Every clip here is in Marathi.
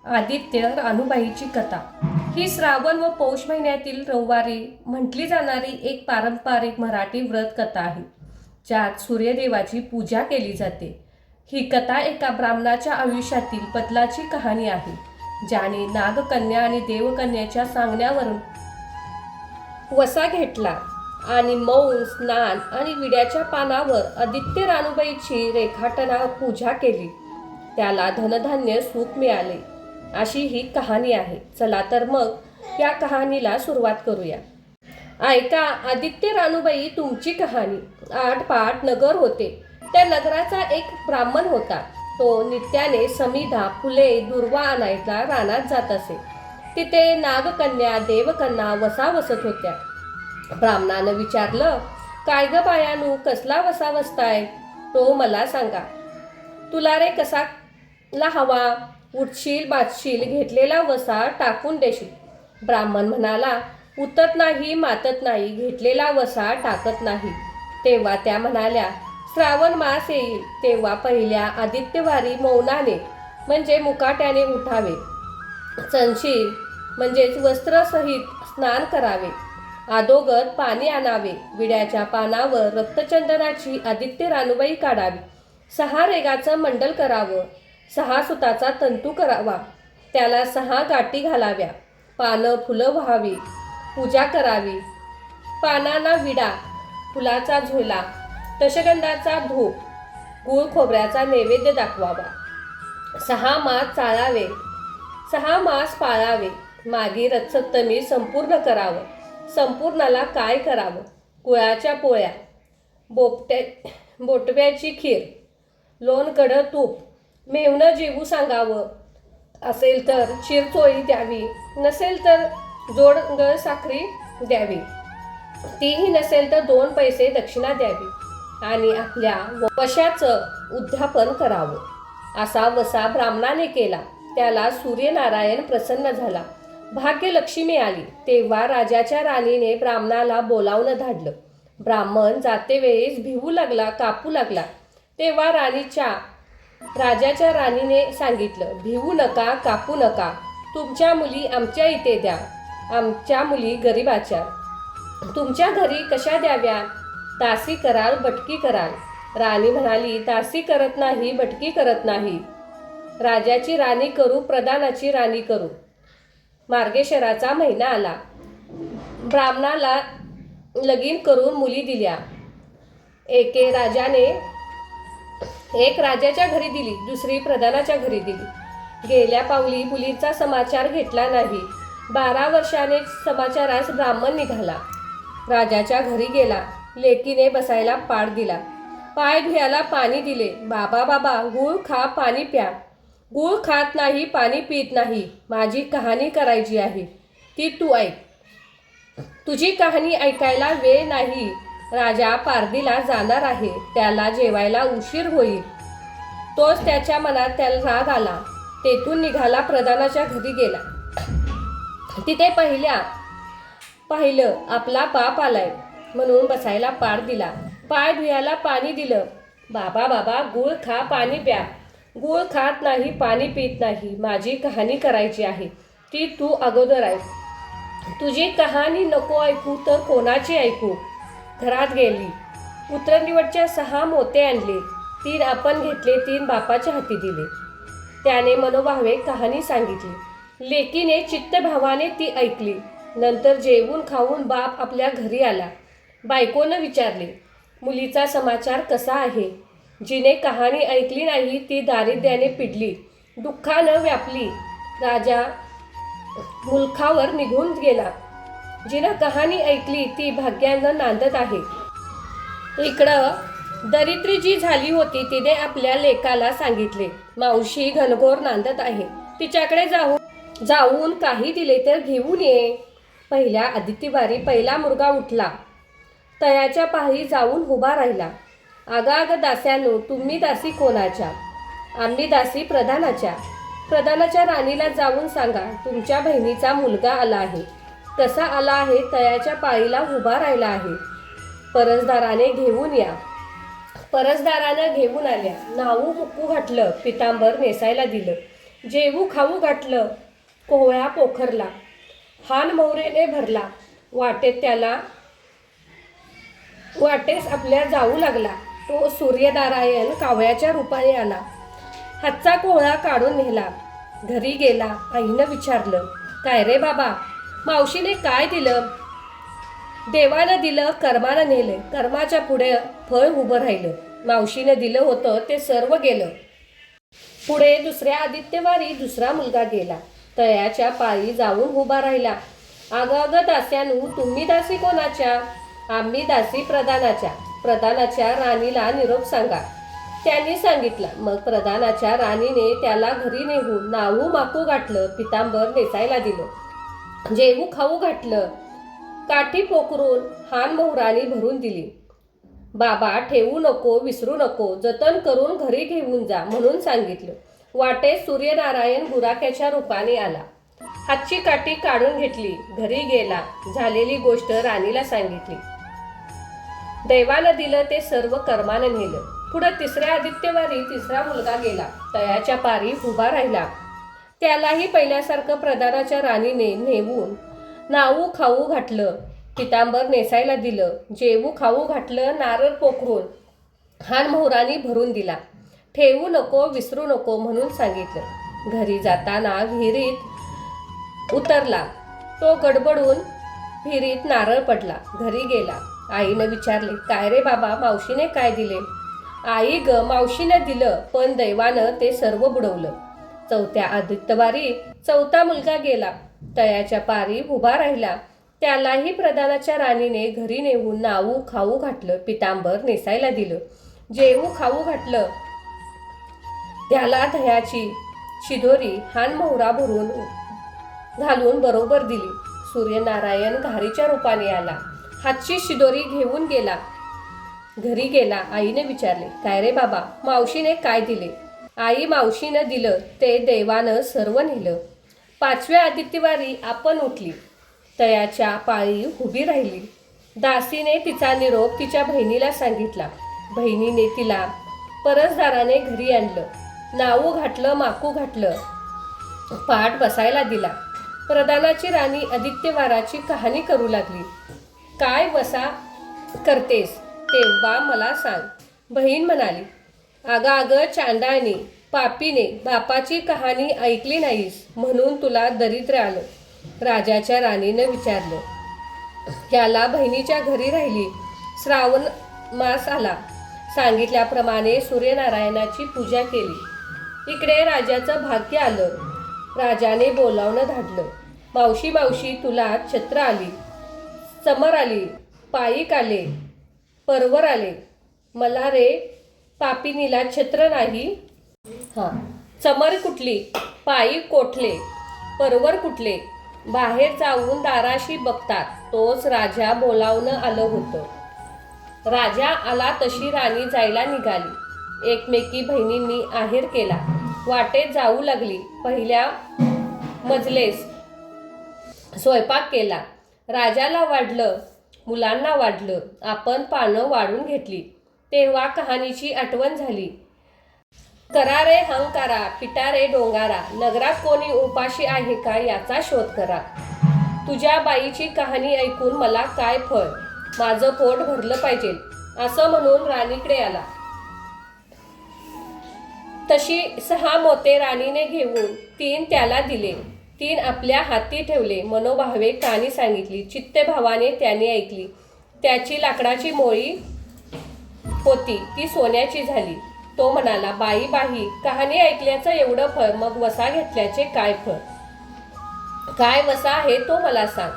आदित्य रानूबाईची कथा ही श्रावण व पौष महिन्यातील रविवारी म्हटली जाणारी एक पारंपरिक मराठी व्रत कथा आहे, ज्यात सूर्यदेवाची पूजा केली जाते. ही कथा एका ब्राह्मणाच्या आयुष्यातील बदलाची कहाणी आहे, ज्याने नागकन्या आणि देवकन्याच्या सांगण्यावरून वसा घेतला आणि मौन स्नान आणि विड्याच्या पानावर आदित्य रानूबाईची रेखाटना पूजा केली. त्याला धनधान्य सुख मिळाले, अशी ही कहाणी आहे. चला तर मग या कहाणीला सुरुवात करूया. ऐका आदित्य रानूबाई तुमची कहाणी. 8 पाट नगर होते. त्या नगराचा एक ब्राह्मण होता. तो नित्याने समिधा, फुले, दुर्वा आणायला रानात जात असे. तिथे नागकन्या, देवकन्या वसा वसत होत्या. ब्राह्मणानं विचारलं, काय ग बायानू, कसला वसा वसताय? तो मला सांगा. तुला रे कसाला हवा? उठशील बाचशील, घेतलेला वसा टाकून देशील. ब्राह्मण म्हणाला, उतत नाही मातत नाही, घेतलेला वसा टाकत नाही. तेव्हा त्या म्हणाल्या, श्रावण मास येईल तेव्हा पहिल्या आदित्यवारी मौनाने म्हणजे मुकाट्याने उठावे, चणशील म्हणजेच वस्त्रसहित स्नान करावे, अधोगत पाणी आणावे, विड्याच्या पानावर रक्तचंदनाची आदित्य रानूबाई काढावी, 6 रेगाचं मंडल करावं, 6 सुताचा तंतू करावा, त्याला 6 गाठी घालाव्या, पानं फुलं व्हावी, पूजा करावी, पानांना विडा, फुलाचा झोला, दशगंधाचा धूप, गूळ खोबऱ्याचा नैवेद्य दाखवावा, 6 मास चाळावे, 6 मास पाळावे, मागी रथसप्तमी संपूर्ण करावं. संपूर्णाला काय करावं? गुळाच्या पोळ्या, बोटव्याची खीर, लोणकढं तूप, मेवणं जेवू सांगावं. असेल तर शिरचोळी द्यावी, नसेल तर जोडगळ साखरी द्यावी, तीही नसेल तर 2 पैसे दक्षिणा द्यावी आणि आपल्या वशाचं उद्यापन करावं. असा वसा ब्राह्मणाने केला. त्याला सूर्यनारायण प्रसन्न झाला. भाग्यलक्ष्मी आली. तेव्हा राजाच्या राणीने ब्राह्मणाला बोलावून धाडलं. ब्राह्मण जातेवेळेस भिवू लागला, कापू लागला. तेव्हा राजाच्या राणीने सांगितलं, भिवू नका, कापू नका, तुमच्या मुली आमच्या इथे द्या. आमच्या मुली गरिबाच्या. तुमच्या घरी कशा द्याव्या? दासी कराल, बटकी कराल? राणी म्हणाली, दासी करत नाही, बटकी करत नाही. राजाची राणी करू, प्रधानाची राणी करू. मार्गशीराचा महिना आला. ब्राह्मणाला लगीन करून मुली दिल्या. एक राजाच्या घरी दिली, दुसरी प्रधानाच्या घरी दिली. गेल्या पावली मुलीचा समाचार घेतला नाही. 12 वर्षाने समाचारास ब्राह्मण निघाला. राजाच्या घरी गेला. लेकीने बसायला पाट दिला, पाय धुयाला पाणी दिले. बाबा बाबा, गूळ खा, पाणी प्या. गूळ खात नाही, पाणी पित नाही. माझी कहाणी करायची आहे, ती तू ऐक. तुझी कहाणी ऐकायला वेळ नाही. राजा पारदीला जाणार आहे, त्याला जेवायला उशीर होईल. तोच त्याच्या मनात त्याला राग आला. तेथून निघाला, प्रधानाच्या घरी गेला. तिथे पाहिलं आपला बाप आलाय म्हणून बसायला पाट दिला, पाय धुयाला पाणी दिलं. बाबा बाबा, गूळ खा, पाणी प्या. गूळ खात नाही, पाणी पित नाही. माझी कहाणी करायची आहे, ती तू अगोदर ऐक. तुझी कहाणी नको ऐकू तर कोणाची ऐकू? घरात गेली. उतरनिवटच्या 6 मोते आणले. 3 आपण घेतले, 3 बापाच्या हाती दिले. त्याने मनोभावे कहाणी सांगितली. लेकीने चित्तभावाने ती ऐकली. नंतर जेवून खाऊन बाप आपल्या घरी आला. बायकोनं विचारले, मुलीचा समाचार कसा आहे? जिने कहाणी ऐकली नाही ती दारिद्र्याने पिडली, दुःखानं व्यापली. राजा मुलखावर निघून गेला. जिनं कहाणी ऐकली ती भाग्यानं नांदत आहे. इकडं दरिद्री जी झाली होती तिने आपल्या लेकाला सांगितले, मावशी घनघोर नांदत आहे, तिच्याकडे जाऊन काही दिले तर घेऊन ये. पहिल्या आदित्यवारी पहिला मुलगा उठला. तयाच्या पायी जाऊन उभा राहिला. आगाग दास्यानो, तुम्ही दासी कोणाच्या? आम्ही दासी प्रधानाच्या. प्रधानाच्या राणीला जाऊन सांगा, तुमच्या बहिणीचा मुलगा आला आहे. कसा आला आहे? तयाच्या पायीला उभा राहिला आहे. परसदाराने घेऊन या. परसदारानं घेऊन आल्या. नाऊ मुक्कू घातलं, पितांबर नेसायला दिलं. जेवू खाऊ घातलं, कोहळा पोखरला, हान मोहरेने भरला, वाटेस आपल्या जाऊ लागला. तो सूर्यनारायण कावळ्याच्या रूपाने आला. हातचा कोहळा काढून नेला. घरी गेला. आईनं विचारलं, काय रे बाबा, मावशीने काय दिलं? देवानं दिलं, कर्मानं नेलं. कर्माच्या पुढे फळ उभं राहिलं. मावशीनं दिलं होतं ते सर्व गेलं. पुढे दुसऱ्या आदित्यवारी दुसरा मुलगा गेला. तळ्याच्या पायी जाऊन उभा राहिला. अगं दास्यानू, तुम्ही दासी कोणाच्या? आम्ही दासी प्रधानाच्या. प्रधानाच्या राणीला निरोप सांगा. त्यांनी सांगितलं. मग प्रधानाच्या राणीने त्याला घरी नेऊन नाहू माकू घातलं, पितांबर नेसायला दिलं, जेवू खाऊ घातलं, काठी पोखरून हान मोहरानी भरून दिली. बाबा, ठेवू नको, विसरू नको, जतन करून घरी घेऊन जा म्हणून सांगितलं. वाटेत सूर्यनारायण गुराख्याच्या रूपाने आला. हातची काठी काढून घेतली. घरी गेला. झालेली गोष्ट राणीला सांगितली. दैवानं दिलं ते सर्व कर्मानं नेलं. पुढं तिसऱ्या आदित्यवारी तिसरा मुलगा गेला. तळ्याच्या पारी उभा राहिला. त्यालाही पहिल्यासारखं प्रधानाच्या राणीने नेऊन नाहू खाऊ घातलं, पितांबर नेसायला दिलं, जेवू खाऊ घातलं, नारळ पोखरून हान मोहरानी भरून दिला. ठेवू नको, विसरू नको म्हणून सांगितलं. घरी जाताना विहिरीत उतरला. तो गडबडून विहिरीत नारळ पडला. घरी गेला. आईनं विचारले, काय रे बाबा, मावशीने काय दिले? आई ग, मावशीनं दिलं, पण दैवानं ते सर्व बुडवलं. चौथ्या आदित्यवारी चौथा मुलगा गेला. तळ्याच्या पारी उभा राहिला. त्यालाही प्रधानाच्या राणीने घरी नेऊन नाहू खाऊ घातलं, पितांबर नेसायला दिलं, जेवू खाऊ घातलं. त्याला दह्याची शिदोरी हान मोहरा भरून घालून बरोबर दिली. सूर्यनारायण घारीच्या रूपाने आला. हातची शिदोरी घेऊन गेला. घरी गेला. आईने विचारले, काय रे बाबा, मावशीने काय दिले? आई, मावशीनं दिलं ते देवानं सर्व नेलं. पाचव्या आदित्यवारी आपण उठली. तळ्याच्या पाळी उभी राहिली. दासीने तिचा निरोप तिच्या बहिणीला सांगितला. बहिणीने तिला परसदाराने घरी आणलं. नाहू घातलं, माकू घातलं, पाठ बसायला दिला. प्रधानाची राणी आदित्यवाराची कहाणी करू लागली. काय वसा करतेस तेव्हा मला सांग. बहीण म्हणाली, अगं चांडाने, पापीने बापाची कहाणी ऐकली नाहीस म्हणून तुला दरिद्र आलं. राजाच्या राणीनं विचारलं. त्याला बहिणीच्या घरी राहिली. श्रावण मास आला. सांगितल्याप्रमाणे सूर्यनारायणाची पूजा केली. इकडे राजाचं भाग्य आलं. राजाने बोलावणं धाडलं. मावशी मावशी, तुला छत्र आली, समर आली, पायीक आले, परवर आले. मला रे पापिनीला छत्र नाही. चमर कुठली, पायी कोठले, परवर कुठले? बाहेर जाऊन दाराशी बघतात. तोच राजा बोलावणं आलं होतं. राजा आला तशी राणी जायला निघाली. एकमेकी बहिणींनी आहेर केला. वाटेत जाऊ लागली. पहिल्या मजलेस स्वयंपाक केला. राजाला वाढलं, मुलांना वाढलं. आपण पानं वाढून घेतली. तेव्हा कहाणीची आठवण झाली. करा रे हंकारा, पिटा रे डोंगारा, नगरात कोणी उपाशी आहे का याचा शोध करा. तुझ्या बाईची कहाणी ऐकून मला काय फळ, माझं पोट भरलं पाहिजे असं म्हणून राणीकडे आला. तशी 6 मोते राणीने घेऊन 3 त्याला दिले. 3 आपल्या हाती ठेवले. मनोभावे कहाणी सांगितली. चित्तभावाने त्याने ऐकली. त्याची लाकडाची मोळी होती ती सोन्याची झाली. तो म्हणाला, बाई बाई, कहाणी ऐकल्याचं एवढं फळ, मग वसा घेतल्याचे काय फळ? काय वसा आहे तो मला सांग.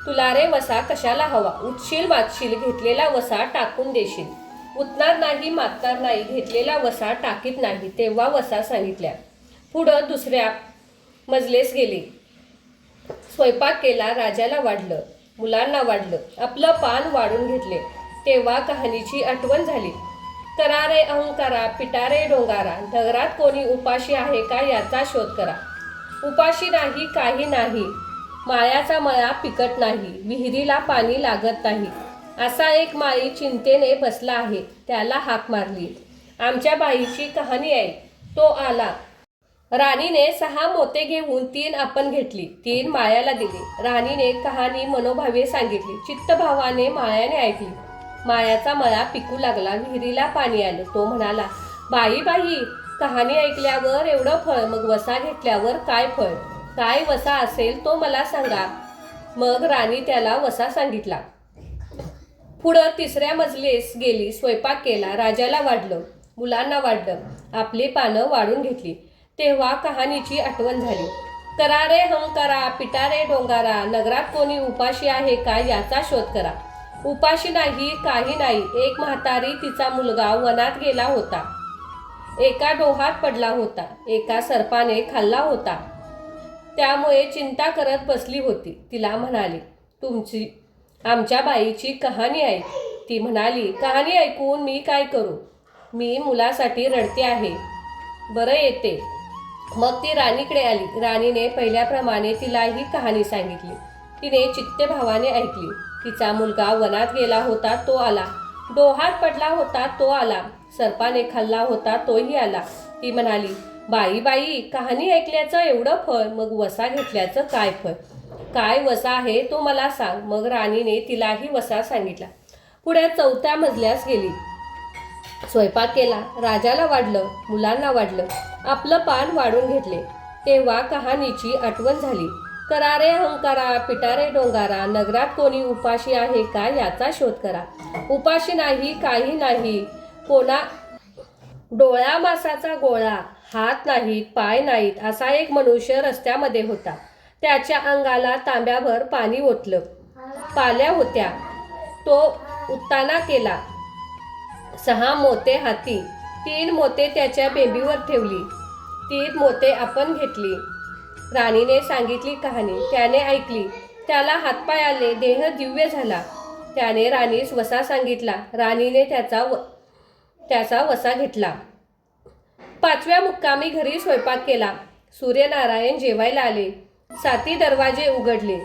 तुला रे वसा कशाला हवा? उठशील मागशील, घेतलेला वसा टाकून देशील. उठणार नाही, मागणार नाही, घेतलेला वसा टाकीत नाही. तेव्हा वसा सांगितल्या. पुढं दुसऱ्या मजलेस गेली. स्वयंपाक केला. राजाला वाढलं, मुलांना वाढलं, आपलं पान वाढून घेतले. तेव्हा कहाणीची आठवण झाली. करा रे अहंकारा, पिटा रे डोंगारा, नगरात कोणी उपाशी आहे का याचा शोध करा. उपाशी नाही, काही नाही, माळ्याचा मळा पिकत नाही, विहिरीला पाणी लागत नाही. असा एक माळी चिंतेने बसला आहे. त्याला हाक मारली. आमच्या बाईची कहाणी आहे. तो आला. राणीने 6 मोते घेऊन 3 आपण घेतली, 3 माळ्याला दिली. राणीने कहाणी मनोभावे सांगितली. चित्तभावाने माळ्याने ऐकली. माळ्याचा मळा पिकू लागला. विहिरीला पाणी आलं. तो म्हणाला, बाई बाई, कहाणी ऐकल्यावर एवढं फळ, मग वसा घेतल्यावर काय फळ? काय वसा असेल तो मला सांगा. मग राणी त्याला वसा सांगितला. पुढं 3ऱ्या मजलीस गेली. स्वयंपाक केला. राजाला वाढलं, मुलांना वाढलं. आपली पानं वाढून घेतली. तेव्हा कहाणीची आठवण झाली. करा रे हंकारा, पिटा रे डोंगारा, नगरात कोणी उपाशी आहे का याचा शोध करा. उपाशी नाही, काही नाही. एक म्हातारी तिचा मुलगा वनात गेला होता. एका डोहात पडला होता. एका सर्पाने खाल्ला होता. त्यामुळे चिंता करत बसली होती. तिला म्हणाली, तुमची आमच्या बाईची कहाणी ऐक. ती म्हणाली, कहाणी ऐकून मी काय करू? मी मुलासाठी रडते आहे. बरं, येते. मग ती राणीकडे आली. राणीने पहिल्याप्रमाणे तिला ही कहाणी सांगितली. तिने चित्तभावाने ऐकली. तिचा मुलगा वनात गेला होता, तो आला. डोहात पडला होता, तो आला. सर्पाने खाल्ला होता, तोही आला. ती म्हणाली, बाई बाई, कहाणी ऐकल्याचं एवढं फळ, मग वसा घेतल्याचं काय फळ? काय वसा आहे तो मला सांग. मग राणीने तिलाही वसा सांगितला. पुढे 4थ्या मजल्यास गेली. स्वयंपाक केला. राजाला वाढलं, मुलांना वाढलं. आपलं पान वाढून घेतले. तेव्हा कहाणीची आठवण झाली. करा रे हंकारा, पिटा रे डोंगारा, नगरात कोणी उपाशी आहे का याचा शोध करा. उपाशी नाही, काही नाही. कोणा डोळ्या मासाचा गोळा, हात नाहीत, पाय नाहीत असा एक मनुष्य रस्त्यामध्ये होता. त्याच्या अंगाला तांब्याभर पाणी ओतलं. पाल्या होत्या. तो उत्ताना केला. 6 मोते हाती, 3 मोते त्याच्या बेंबीवर ठेवली. 3 मोते आपण घेतली. राणीने सांगितली कहाणी. त्याने ऐकली. त्याला हातपाय आले. देह दिव्य झाला. त्याने राणीस वसा सांगितला. राणीने त्याचा वसा घेतला. 5व्या मुक्कामी घरी स्वयंपाक केला. सूर्यनारायण जेवायला आले. 7 दरवाजे उघडले.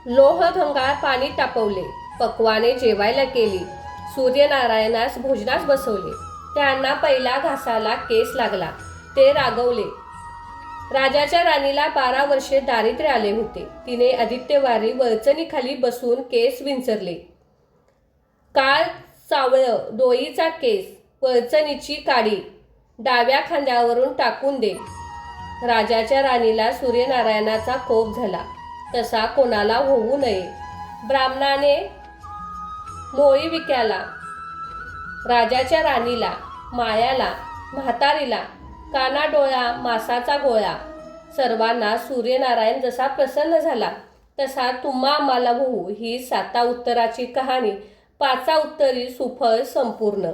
लोहगंगार पाणी तापवले. पक्वाने जेवायला केली. सूर्यनारायणास भोजनास बसवले. त्यांना पहिला घासाला केस लागला. ते रागवले. राजाच्या राणीला 12 वर्षे दारिद्र्य आले होते. तिने आदित्यवारी वळचणीखाली बसून केस विंचरले. काळ सावळं, डोईचा केस, वळचणीची काडी डाव्या खांद्यावरून टाकून दे. राजाच्या राणीला सूर्यनारायणाचा कोप झाला. तसा कोणाला होऊ नये. ब्राह्मणाने मोळी विक्याला. राजाच्या राणीला, मायाला, म्हातारीला, कानाडोळा मासाचा गोळा, सर्वांना सूर्यनारायण जसा प्रसन्न झाला तसा तुम्हा आम्हाला होऊ. ही 7 उत्तराची कहाणी 5 उत्तरी सुफळ संपूर्ण.